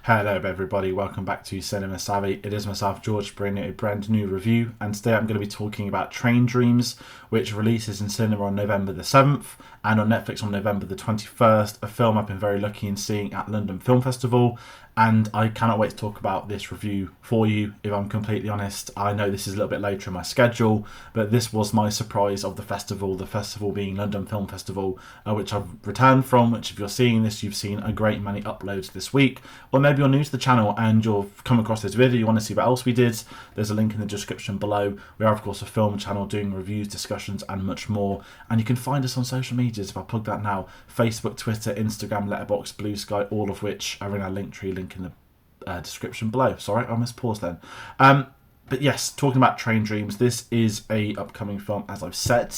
Hello everybody, welcome back to Cinema Savvy. It is myself, George, bringing a brand new review, and today I'm going to be talking about Train Dreams, which releases in cinema on November the 7th and on Netflix on November the 21st, a film I've been very lucky in seeing at London Film Festival, and I cannot wait to talk about this review for you. If I'm completely honest, I know this is a little bit later in my schedule, but this was my surprise of the festival being London Film Festival, which I've returned from, which if you're seeing this, you've seen a great many uploads this week, or maybe you're new to the channel and you've come across this video, you want to see what else we did, there's a link in the description below. We are of course a film channel doing reviews, discussions and much more, and you can find us on social medias. If I plug that now, Facebook, Twitter, Instagram, Letterboxd, Blue Sky, all of which are in our Linktree link in the description below. Sorry, I missed pause then. But yes, talking about Train Dreams, this is a upcoming film, as I've said.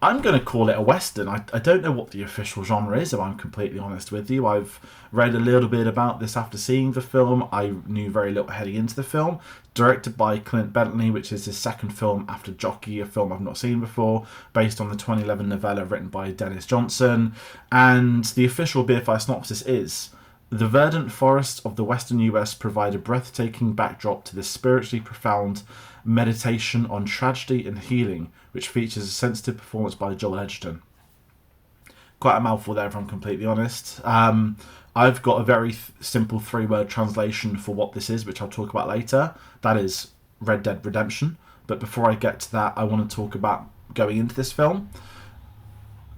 I'm going to call it a Western. I don't know what the official genre is, if I'm completely honest with you. I've read a little bit about this after seeing the film. I knew very little heading into the film. Directed by Clint Bentley, which is his second film after Jockey, a film I've not seen before, based on the 2011 novella written by Dennis Johnson. And the official BFI synopsis is: the verdant forests of the western US provide a breathtaking backdrop to this spiritually profound meditation on tragedy and healing, which features a sensitive performance by Joel Edgerton. Quite a mouthful there, if I'm completely honest. I've got a very simple three-word translation for what this is, which I'll talk about later. That is Red Dead Redemption. But before I get to that, I want to talk about going into this film.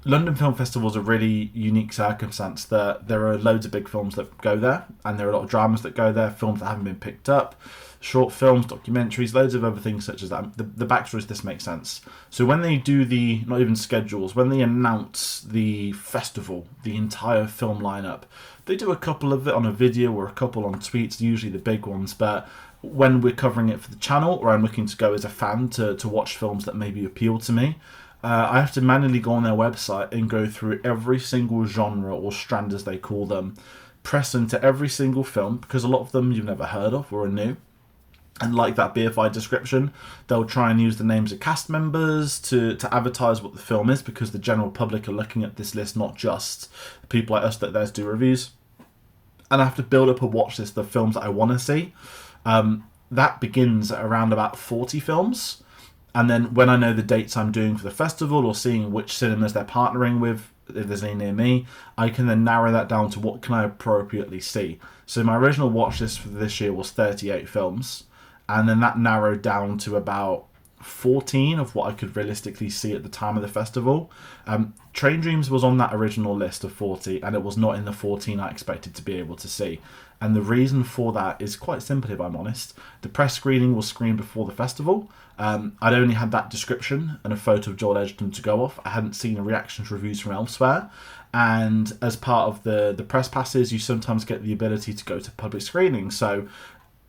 London Film Festival is a really unique circumstance that there are loads of big films that go there, and there are a lot of dramas that go there, films that haven't been picked up, short films, documentaries, loads of other things such as that. The backstory of this makes sense. So when they do the, not even schedules, when they announce the festival, the entire film lineup, they do a couple of it on a video or a couple on tweets, usually the big ones, but when we're covering it for the channel, or I'm looking to go as a fan to watch films that maybe appeal to me, I have to manually go on their website and go through every single genre or strand, as they call them, press into every single film, because a lot of them you've never heard of or are new. And like that BFI description, they'll try and use the names of cast members to advertise what the film is, because the general public are looking at this list, not just people like us that there's do reviews. And I have to build up a watch list of films that I want to see. That begins at around about 40 films. And then when I know the dates I'm doing for the festival, or seeing which cinemas they're partnering with, if there's any near me, I can then narrow that down to what can I appropriately see. So my original watch list for this year was 38 films. And then that narrowed down to about 14 of what I could realistically see at the time of the festival. Train Dreams was on that original list of 40, and it was not in the 14 I expected to be able to see. And the reason for that is quite simple, if I'm honest. The press screening was screened before the festival. I'd only had that description and a photo of Joel Edgerton to go off. I hadn't seen reactions reviews from elsewhere. And as part of the press passes, you sometimes get the ability to go to public screening. So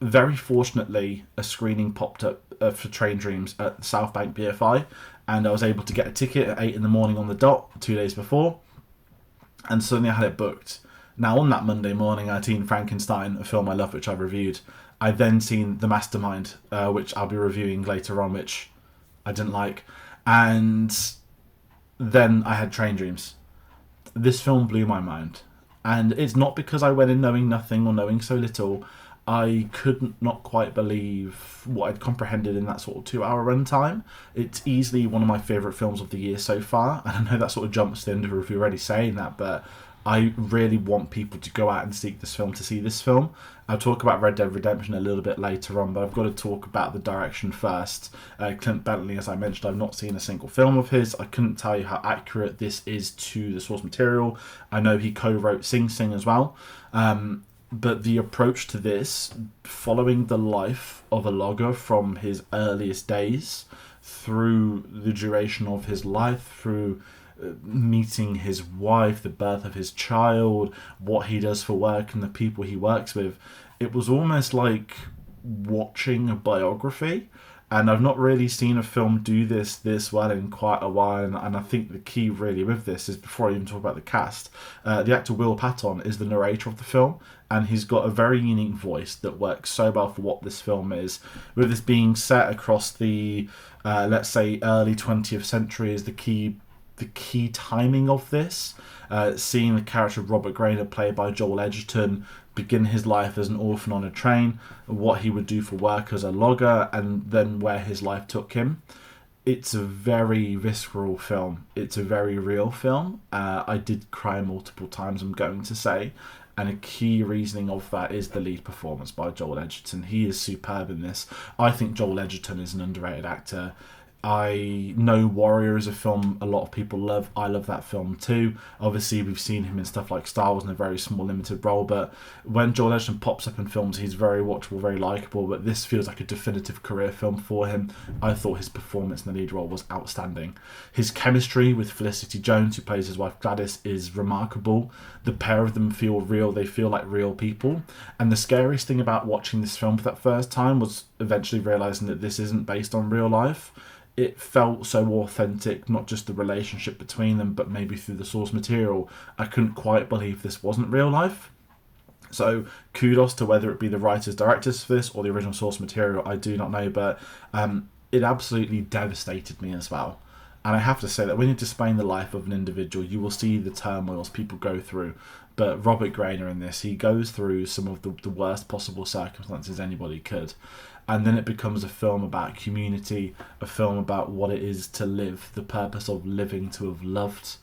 very fortunately, a screening popped up for Train Dreams at the South Bank BFI, and I was able to get a ticket at 8 in the morning on the dot 2 days before, and suddenly I had it booked. Now on that Monday morning, I'd seen Frankenstein, a film I love, which I've reviewed. I'd then seen The Mastermind, which I'll be reviewing later on, which I didn't like, and then I had Train Dreams. This film blew my mind, and it's not because I went in knowing nothing or knowing so little. I could not quite believe what I'd comprehended in that sort of 2-hour runtime. It's easily one of my favourite films of the year so far, and I know that sort of jumps the end of the review already saying that, but I really want people to go out and seek this film to see this film. I'll talk about Red Dead Redemption a little bit later on, but I've got to talk about the direction first. Clint Bentley, as I mentioned, I've not seen a single film of his. I couldn't tell you how accurate this is to the source material. I know he co-wrote Sing Sing as well. But the approach to this, following the life of a logger from his earliest days, through the duration of his life, through meeting his wife, the birth of his child, what he does for work and the people he works with, it was almost like watching a biography. And I've not really seen a film do this well in quite a while, and I think the key really with this is, before I even talk about the cast, the actor Will Patton is the narrator of the film, and he's got a very unique voice that works so well for what this film is. With this being set across the, let's say, early 20th century is the key timing of this. Seeing the character of Robert Grainer, played by Joel Edgerton, begin his life as an orphan on a train, what he would do for work as a logger, and then where his life took him. It's a very visceral film. It's a very real film. I did cry multiple times, I'm going to say. And a key reasoning of that is the lead performance by Joel Edgerton. He is superb in this. I think Joel Edgerton is an underrated actor. I know Warrior is a film a lot of people love. I love that film too. Obviously, we've seen him in stuff like Star Wars in a very small, limited role, but when Joel Edgerton pops up in films, he's very watchable, very likeable, but this feels like a definitive career film for him. I thought his performance in the lead role was outstanding. His chemistry with Felicity Jones, who plays his wife Gladys, is remarkable. The pair of them feel real. They feel like real people. And the scariest thing about watching this film for that first time was eventually realising that this isn't based on real life. It felt so authentic, not just the relationship between them, but maybe through the source material. I couldn't quite believe this wasn't real life. So kudos to whether it be the writers, directors for this or the original source material, I do not know, but it absolutely devastated me as well. And I have to say that when you're displaying the life of an individual, you will see the turmoils people go through. But Robert Grainer in this, he goes through some of the worst possible circumstances anybody could. And then it becomes a film about community, a film about what it is to live, the purpose of living, to have loved.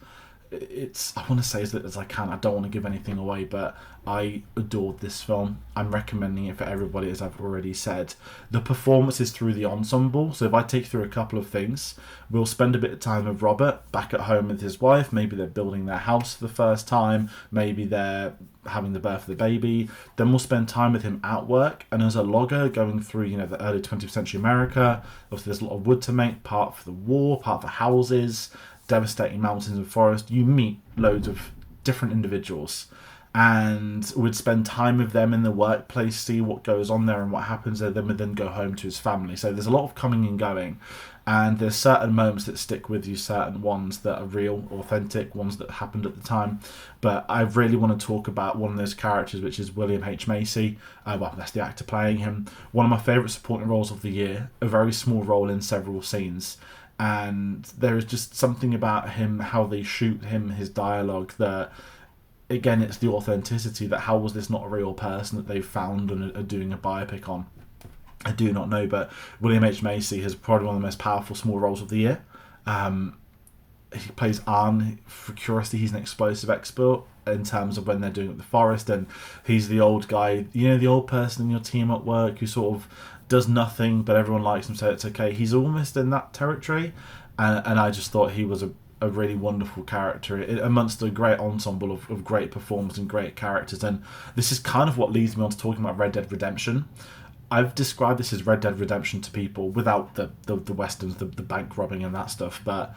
I want to say as little as I can. I don't want to give anything away, but I adored this film. I'm recommending it for everybody, as I've already said. The performance is through the ensemble, so if I take through a couple of things, we'll spend a bit of time with Robert back at home with his wife. Maybe they're building their house for the first time. Maybe they're having the birth of the baby. Then we'll spend time with him at work, and as a logger going through, the early 20th century America. Obviously, there's a lot of wood to make, part for the war, part for houses, devastating mountains and forests. You meet loads of different individuals, and would spend time with them in the workplace, see what goes on there and what happens there. Then would then go home to his family. So there's a lot of coming and going, and there's certain moments that stick with you, certain ones that are real, authentic, ones that happened at the time. But I really want to talk about one of those characters, which is William H. Macy. Well, that's the actor playing him. One of my favourite supporting roles of the year, a very small role in several scenes. And there is just something about him, how they shoot him, his dialogue, that, again, it's the authenticity, that how was this not a real person that they've found and are doing a biopic on? I do not know, but William H. Macy has probably one of the most powerful small roles of the year. He plays Arn. For curiosity, he's an explosive expert in terms of when they're doing it in the forest, and he's the old guy, the old person in your team at work who sort of does nothing, but everyone likes him, so it's okay. He's almost in that territory, and I just thought he was a really wonderful character amongst a great ensemble of great performers and great characters. And this is kind of what leads me on to talking about Red Dead Redemption. I've described this as Red Dead Redemption to people without the westerns, the bank robbing and that stuff, but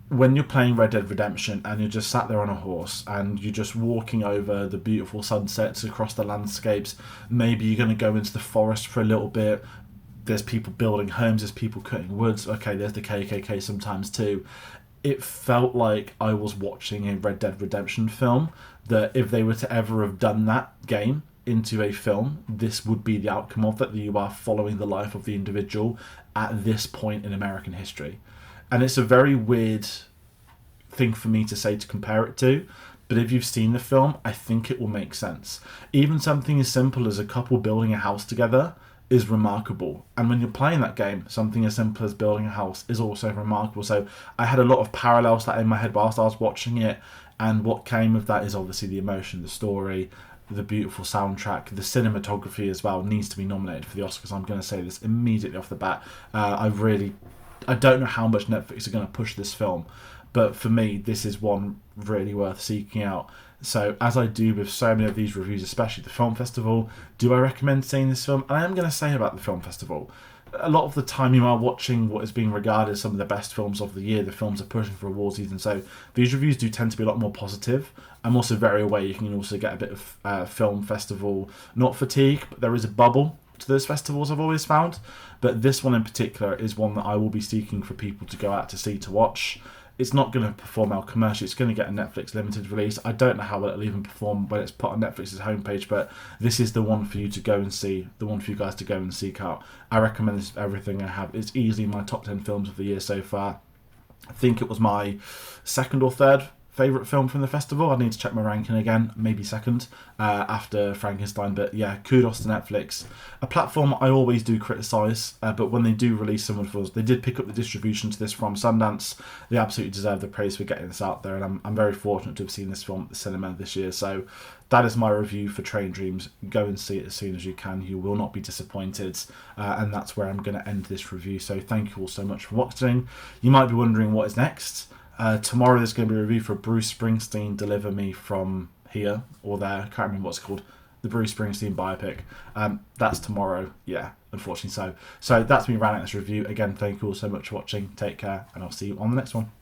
when you're playing Red Dead Redemption and you're just sat there on a horse and you're just walking over the beautiful sunsets across the landscapes, maybe you're going to go into the forest for a little bit, there's people building homes, there's people cutting woods, okay, there's the KKK sometimes too. It felt like I was watching a Red Dead Redemption film, that if they were to ever have done that game into a film, this would be the outcome of it, that you are following the life of the individual at this point in American history. And it's a very weird thing for me to say to compare it to, but if you've seen the film, I think it will make sense. Even something as simple as a couple building a house together is remarkable. And when you're playing that game, something as simple as building a house is also remarkable. So I had a lot of parallels that in my head whilst I was watching it, and what came of that is obviously the emotion, the story, the beautiful soundtrack, the cinematography as well needs to be nominated for the Oscars. I'm going to say this immediately off the bat. I don't know how much Netflix are going to push this film, but for me, this is one really worth seeking out. So, as I do with so many of these reviews, especially the film festival, do I recommend seeing this film? And I am going to say about the film festival, a lot of the time you are watching what is being regarded as some of the best films of the year. The films are pushing for award season, so these reviews do tend to be a lot more positive. I'm also very aware you can also get a bit of film festival, not fatigue, but there is a bubble to those festivals I've always found. But this one in particular is one that I will be seeking for people to go out to see, to watch. It's not going to perform out commercially. It's going to get a Netflix limited release. I don't know how it'll even perform when it's put on Netflix's homepage, but this is the one for you to go and see, the one for you guys to go and seek out. I recommend this for everything I have. It's easily my top 10 films of the year so far. I think it was my second or third favourite film from the festival. I need to check my ranking again, maybe second after Frankenstein. But yeah, kudos to Netflix, a platform I always do criticise, but when they do release someone for us, they did pick up the distribution to this from Sundance. They absolutely deserve the praise for getting this out there, and I'm very fortunate to have seen this film at the cinema this year. So that is my review for Train Dreams. Go and see it as soon as you can. You will not be disappointed. And that's where I'm going to end this review. So thank you all so much for watching. You might be wondering what is next. Tomorrow there's going to be a review for Bruce Springsteen, Deliver Me From Here or There. I can't remember what it's called. The Bruce Springsteen biopic. That's tomorrow. Yeah, unfortunately so. So that's me running this review. Again, thank you all so much for watching. Take care, and I'll see you on the next one.